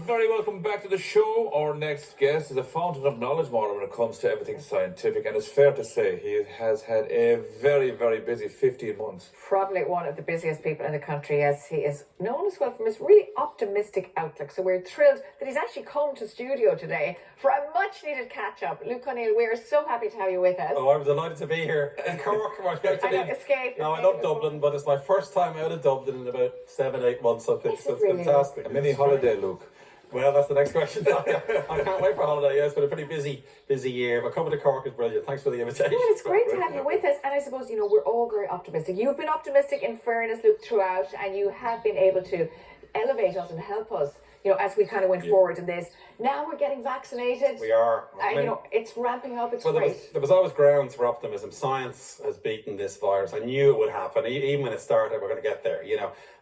very welcome back to the show. Our next guest is a fountain of knowledge, Martin, when it comes to everything scientific, and it's fair to say he has had a very, very busy 15 months. Probably one of the busiest people in the country, as he is known as well from his really optimistic outlook. So we're thrilled that he's actually come to studio today for a much-needed catch-up. Luke O Neill, we are so happy to have you with us. Oh, I'm delighted to be here in Cork. Escape. No, I love Dublin, but it's my first time out of Dublin in about 7-8 months. So it's really fantastic. A mini holiday, Luke. Well, that's the next question. I can't wait for holiday. Yeah, it's been a pretty busy year, but coming to Cork is brilliant. Thanks for the invitation. Well, it's great to have you with us, and I suppose, we're all very optimistic. You've been optimistic, in fairness, Luke, throughout, and you have been able to elevate us and help us, as we kind of went forward in this. Now we're getting vaccinated. We are. It's ramping up. It's great. There was always grounds for optimism. Science has beaten this virus. I knew it would happen. Even when it started, we're going to get there,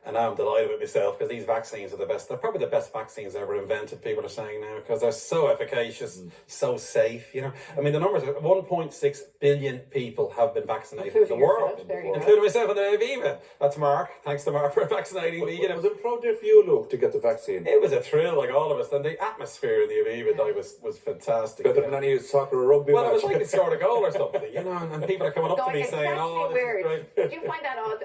And I'm delighted with myself because these vaccines are the best. They're probably the best vaccines ever invented, people are saying now, because they're so efficacious, so safe, I mean, the numbers are 1.6 billion people have been vaccinated in the world. Including myself and the Aviva. That's Mark. Thanks to Mark for vaccinating me. Was it a proud day for you, Luke, to get the vaccine? It was a thrill, like all of us. And the atmosphere in the Aviva day was fantastic. Better than any soccer or rugby match. It was like we scored a goal or something, and people are coming up to me saying, "Oh, this is great." Did you find that odd?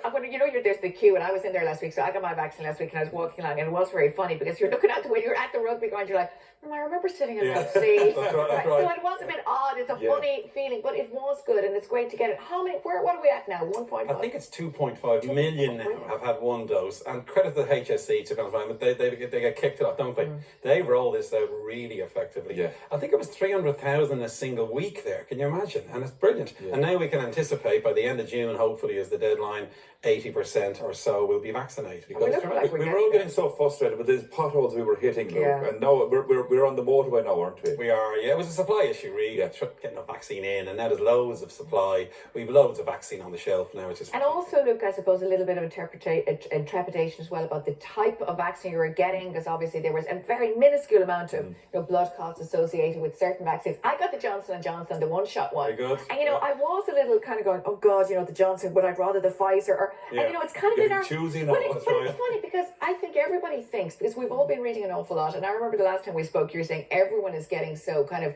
There's the queue, and I was in there last week, so I got my vaccine last week, and I was walking along, and it was very funny because you're looking out the window, you're at the rugby ground, you're like, I remember sitting in that seat. That's right. So it was a bit odd. It's a funny feeling, but it was good, and it's great to get it. What are we at now? 1.5? I think it's 2.5 million now have had one dose, and credit to the HSE to be honest, they get kicked it off, don't they? They roll this out really effectively. Yeah. I think it was 300,000 in a single week there. Can you imagine? And it's brilliant. Yeah. And now we can anticipate by the end of June, hopefully, is the deadline, 80% or so will be vaccinated. We were all getting so frustrated with these potholes we were hitting, Luke, and now we're on the motorway now, aren't we? We are, yeah. It was a supply issue, really, getting a vaccine in, and now there's loads of supply. We've loads of vaccine on the shelf now, which is and also, Luke, I suppose a little bit of trepidation as well about the type of vaccine you were getting, because obviously there was a very minuscule amount of blood clots associated with certain vaccines. I got the Johnson & Johnson, the one-shot one. Very good. And I was a little kind of going, oh God, the Johnson, would I rather the Pfizer? Or and it's kind of in our choosy now. But it's funny because I think everybody thinks, because we've all been reading an awful lot, and I remember the last time we spoke, you were saying everyone is getting so kind of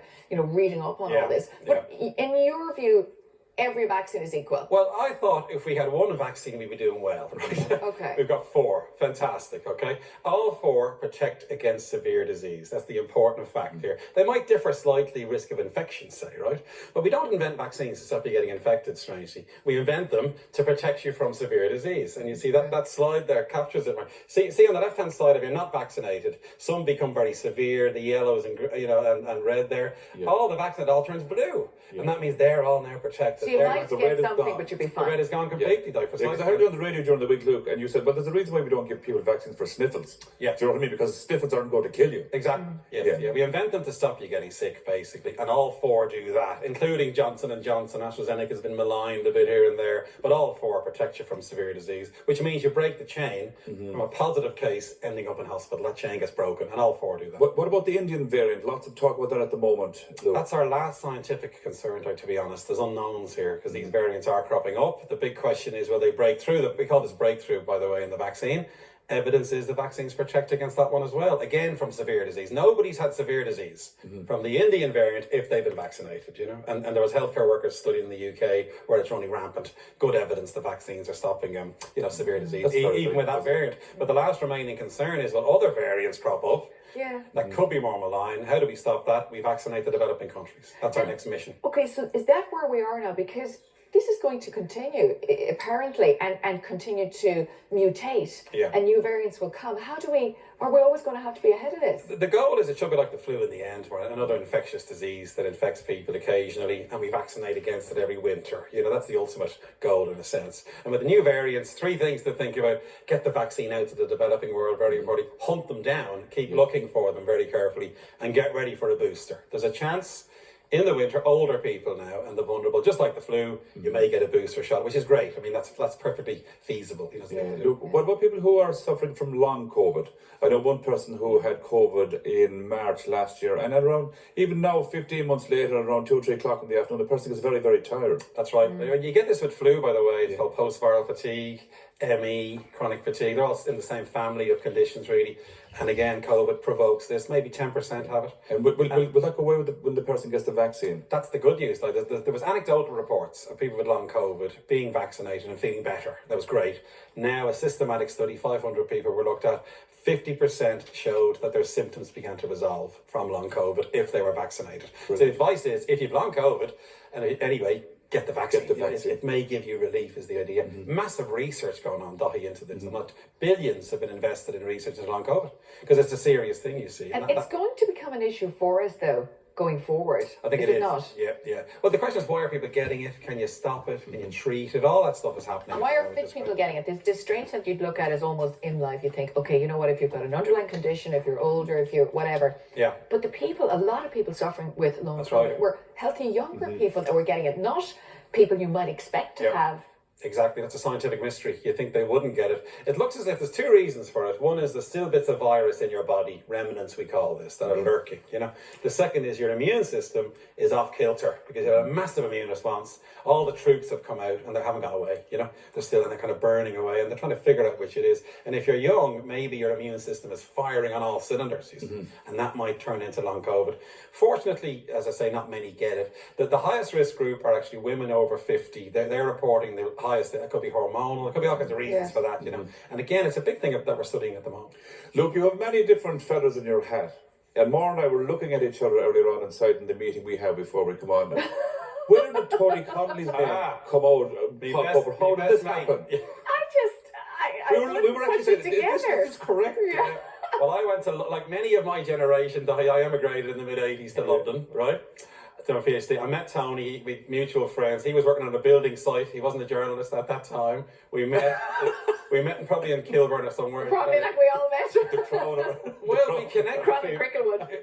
reading up on all this. But in your view, every vaccine is equal? Well, I thought if we had one vaccine, we'd be doing well. Right? Okay. We've got 4. Fantastic, okay? All 4 protect against severe disease. That's the important fact here. They might differ slightly, risk of infection, say, right? But we don't invent vaccines to stop you getting infected, strangely. We invent them to protect you from severe disease. And you see that slide there captures it. Right? See on the left-hand side, if you're not vaccinated, some become very severe, the yellows and red there. Yeah. All the vaccinated all turns blue. Yeah. And that means they're all now protected. So you might get something, but you'll be fine. The red is gone completely, because I heard you on the radio during the week, Luke, and you said, well, there's a reason why we don't give people vaccines for sniffles. Yeah. Do you know what I mean? Because sniffles aren't going to kill you. Exactly. Yeah. We invent them to stop you getting sick, basically, and all 4 do that, including Johnson & Johnson. AstraZeneca has been maligned a bit here and there, but all 4 protect you from severe disease, which means you break the chain from a positive case ending up in hospital. That chain gets broken, and all 4 do that. What about the Indian variant? Lots of talk about that at the moment, Luke. That's our last scientific concern, to be honest. There's unknowns here, because these variants are cropping up. The big question is, will they break through? We call this breakthrough, by the way, in the vaccine. Evidence is the vaccines protect against that one as well, again from severe disease. Nobody's had severe disease from the Indian variant if they've been vaccinated, and there was healthcare workers studied in the UK where it's running rampant. Good evidence the vaccines are stopping severe disease, even with that variant. But the last remaining concern is, will other variants crop up that could be more malign? How do we stop that? We vaccinate the developing countries. That's our next mission. Okay, so is that where we are now? Because this is going to continue, apparently, and continue to mutate, and new variants will come. Are we always going to have to be ahead of this? The goal is it should be like the flu in the end, where another infectious disease that infects people occasionally, and we vaccinate against it every winter. That's the ultimate goal in a sense. And with the new variants, 3 things to think about: get the vaccine out to the developing world very important, hunt them down, keep looking for them very carefully, and get ready for a booster. There's a chance in the winter, older people now and the vulnerable, just like the flu, you may get a booster shot, which is great. I mean, that's perfectly feasible. Luke, what about people who are suffering from long COVID? I know one person who had COVID in March last year, and around, even now, 15 months later, around 2 or 3 o'clock in the afternoon, the person is very, very tired. That's right. You get this with flu, by the way. It's called postviral fatigue. ME, chronic fatigue, they're all in the same family of conditions really. And again, COVID provokes this. Maybe 10% have it. And will that go away when the person gets the vaccine? That's the good news. Like, there was anecdotal reports of people with long COVID being vaccinated and feeling better. That was great. Now, a systematic study, 500 people were looked at, 50% showed that their symptoms began to resolve from long COVID if they were vaccinated. Brilliant. So the advice is, if you've long COVID, and anyway, get the vaccine. It may give you relief, is the idea. Massive research going on, Dahi, into this. And billions have been invested in research into long COVID because it's a serious thing, you see. And it's going to become an issue for us, though, going forward. I think is it not? Yeah. Well, the question is, why are people getting it? Can you stop it? Can you treat it? All that stuff is happening. And why are fit people getting it? This strange that you'd look at as almost in life. You think, okay, you know what? If you've got an underlying condition, if you're older, if you're whatever. Yeah. But a lot of people suffering with long COVID right. were healthy younger people that were getting it, not people you might expect to have. Exactly, that's a scientific mystery. You think they wouldn't get it. It looks as if there's two reasons for it. One is there's still bits of virus in your body, remnants we call this, that are lurking, you know. The second is your immune system is off kilter because you have a massive immune response. All the troops have come out and they haven't gone away, you know. They're still and they're kind of burning away and they're trying to figure out which it is. And if you're young, maybe your immune system is firing on all cylinders, you see, and that might turn into long COVID. Fortunately, as I say, not many get it. The highest risk group are actually women over 50. They're reporting the highest. It could be hormonal. It could be all kinds of reasons for that, you know. And again, it's a big thing that we're studying at the moment. Look, you have many different feathers in your hat. And Maura and I were looking at each other earlier on inside in the meeting we had before we come on now. Where did Tony Connolly's name come out, pop up? How did this happen? We were actually saying, is this correct? Yeah. Well, I went to, like many of my generation, I emigrated in the mid-80s to London, right? To my PhD. I met Tony, we mutual friends. He was working on a building site. He wasn't a journalist at that time. We met probably in Kilburn or somewhere. Probably like we all met. Well, we connected.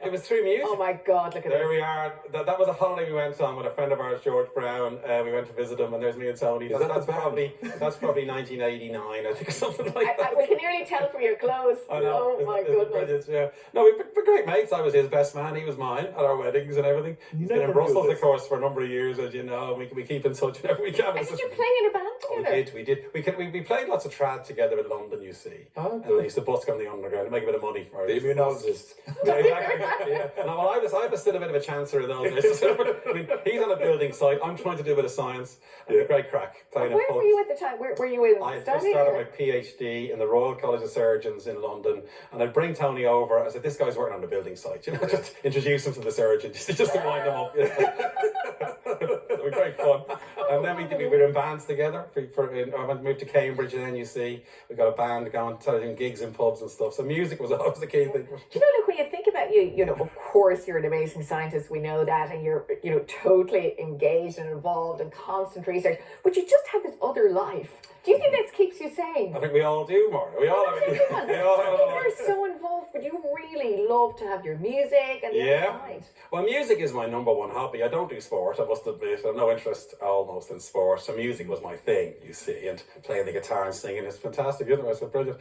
It was through music. Oh my God, look at There we are. That was a holiday we went on with a friend of ours, George Brown. We went to visit him, and there's me and Tony. That's probably 1989, I think, or something like that. We can nearly tell from your clothes. I know. Oh my goodness. Yeah. No, we're great mates. I was his best man. He was mine at our weddings and everything. He's been in Brussels, of course, for a number of years, as you know. We keep in touch whenever we can. And did you play in a band together? We did. We played lots of trad together in London, you see. Oh, and they used to busk on the underground and make a bit of money. The immunologist. Yeah, exactly. Yeah. No, well, I was still a bit of a chancer in those days. I mean, he's on a building site. I'm trying to do a bit of science. And a great crack. Where were you at the time? Were you in I study? started my PhD in the Royal College of Surgeons in London, and I'd bring Tony over. I said, "This guy's working on a building site. You know, just introduce him to the surgeon, just to wind him up." You know? It was great fun. And then we were in bands together. I moved to Cambridge, and then you see we got a band going, doing gigs in pubs and stuff. So music was always the key thing. Do you know, look, when you think about you know, of course you're an amazing scientist. We know that, and you're, you know, totally engaged and involved in constant research. But you just have this other life. Do you think that keeps you sane? I think we all do, Marta. We all have it. You're so involved, but you really love to have your music and the other side. Well, music is my number one hobby. I don't do sport, I must admit. I have no interest almost in sport. So music was my thing, you see. And playing the guitar and singing is fantastic, isn't it? It's brilliant.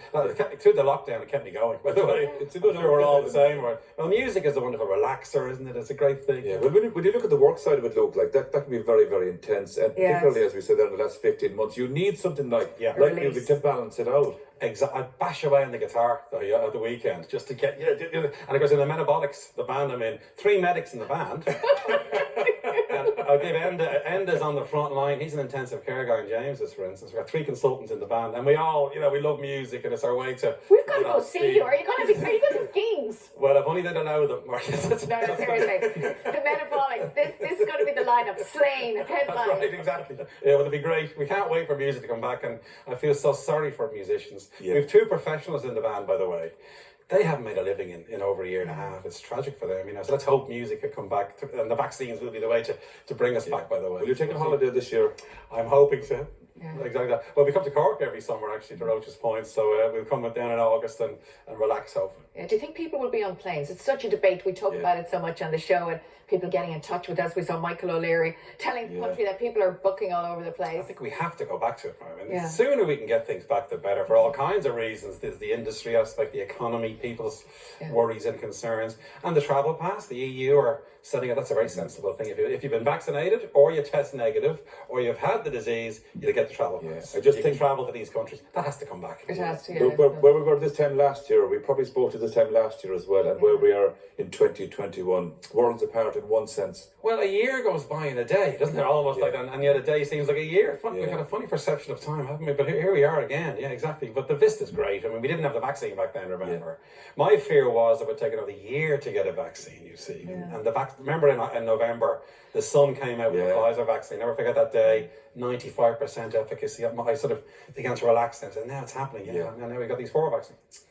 Through the lockdown, it kept me going, by the way. It's a good one. We're all the same. Well, music is a wonderful relaxer, isn't it? It's a great thing. Yeah, well, when you look at the work side of it, Luke, like that can be very, very intense. And particularly, as we said there in the last 15 months, you need something like music to balance it out. Exactly. I bash away on the guitar at the weekend just to get, and of course in the Metabolics, the band I'm in, 3 medics in the band. And I'll give Enda's on the front line. He's an intensive care guy in James's, for instance. We've got 3 consultants in the band, and we all, we love music, and it's our way to. We've got to go see you. Are you going to have gigs? Well, if only they'd allow them. No, seriously. The Metabolics. This is going to be the lineup. Slain, headline. That's right, exactly. Yeah, well, it'll be great. We can't wait for music to come back, and I feel so sorry for musicians. Yeah. We have 2 professionals in the band, by the way. They haven't made a living in over a year and a half. It's tragic for them, So let's hope music can come back, and the vaccines will be the way to bring us back. By the way, will you take a holiday this year? I'm hoping so. Yeah. Exactly. Well, we come to Cork every summer, actually, to Roach's Point, so we'll come down in August and relax, hopefully. Yeah. Do you think people will be on planes? It's such a debate. We talk about it so much on the show, and people getting in touch with us. We saw Michael O'Leary telling the country that people are booking all over the place. I think we have to go back to it. I mean, Yeah. the sooner we can get things back, the better, for all kinds of reasons. There's the industry aspect, the economy, people's worries and concerns, and the travel pass. The EU are setting it. That's a very sensible thing. If you've been vaccinated, or you test negative, or you've had the disease, you get the travel pass. I just you think can travel to these countries. That has to come back. It has to. Look, where we were this time last year, we probably spoke to this time last year as well, and where we are in 2021, worlds apart in one sense. Well, a year goes by in a day, doesn't it? Almost like that, and yet a day seems like a year. We've had a funny perception of time, haven't we? But here we are again. Yeah, exactly. But the vista's great. I mean, we didn't have the vaccine back then, remember? My fear was it would take another year to get a vaccine, you see. And remember in November, the Sun came out with the Pfizer vaccine. Never forget that day. 95% efficacy. I sort of began to relax then. And now it's happening. And now we've got these 4 vaccines.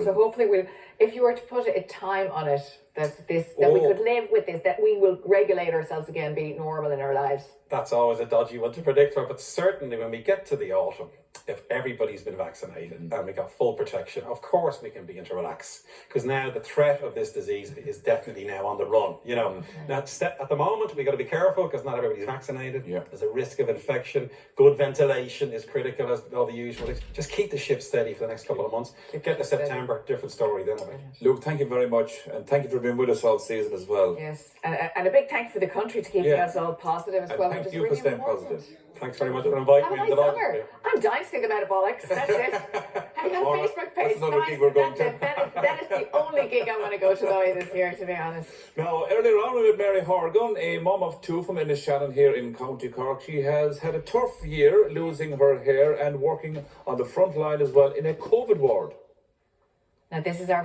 So hopefully if you were to put a time on it, that we could live with this, that we will regulate ourselves again, be normal in our lives. That's always a dodgy one to predict, but certainly when we get to the autumn, if everybody's been vaccinated and we got full protection, of course we can begin to relax, because now the threat of this disease is definitely now on the run. You know, now at the moment we got to be careful because not everybody's vaccinated. There's a risk of infection. Good ventilation is critical, as all the usual. Just keep the ship steady for the next couple of months. Get to September, different story then. Luke, thank you very much, and thank you for being with us all season as well. Yes, and a big thanks for the country to keeping us all positive as well. Thank you for staying positive. Thanks very much for inviting me. Have a nice summer. I'm dying to think about Metabolics. That's it. Have you got a Facebook page? That's another gig we're going to. That is the only gig I want to go to this year, to be honest. Now, earlier on we met Mary Horgan, a mum of 2 from Innishannon here in County Cork. She has had a tough year, losing her hair and working on the front line as well in a COVID ward. Now, this is our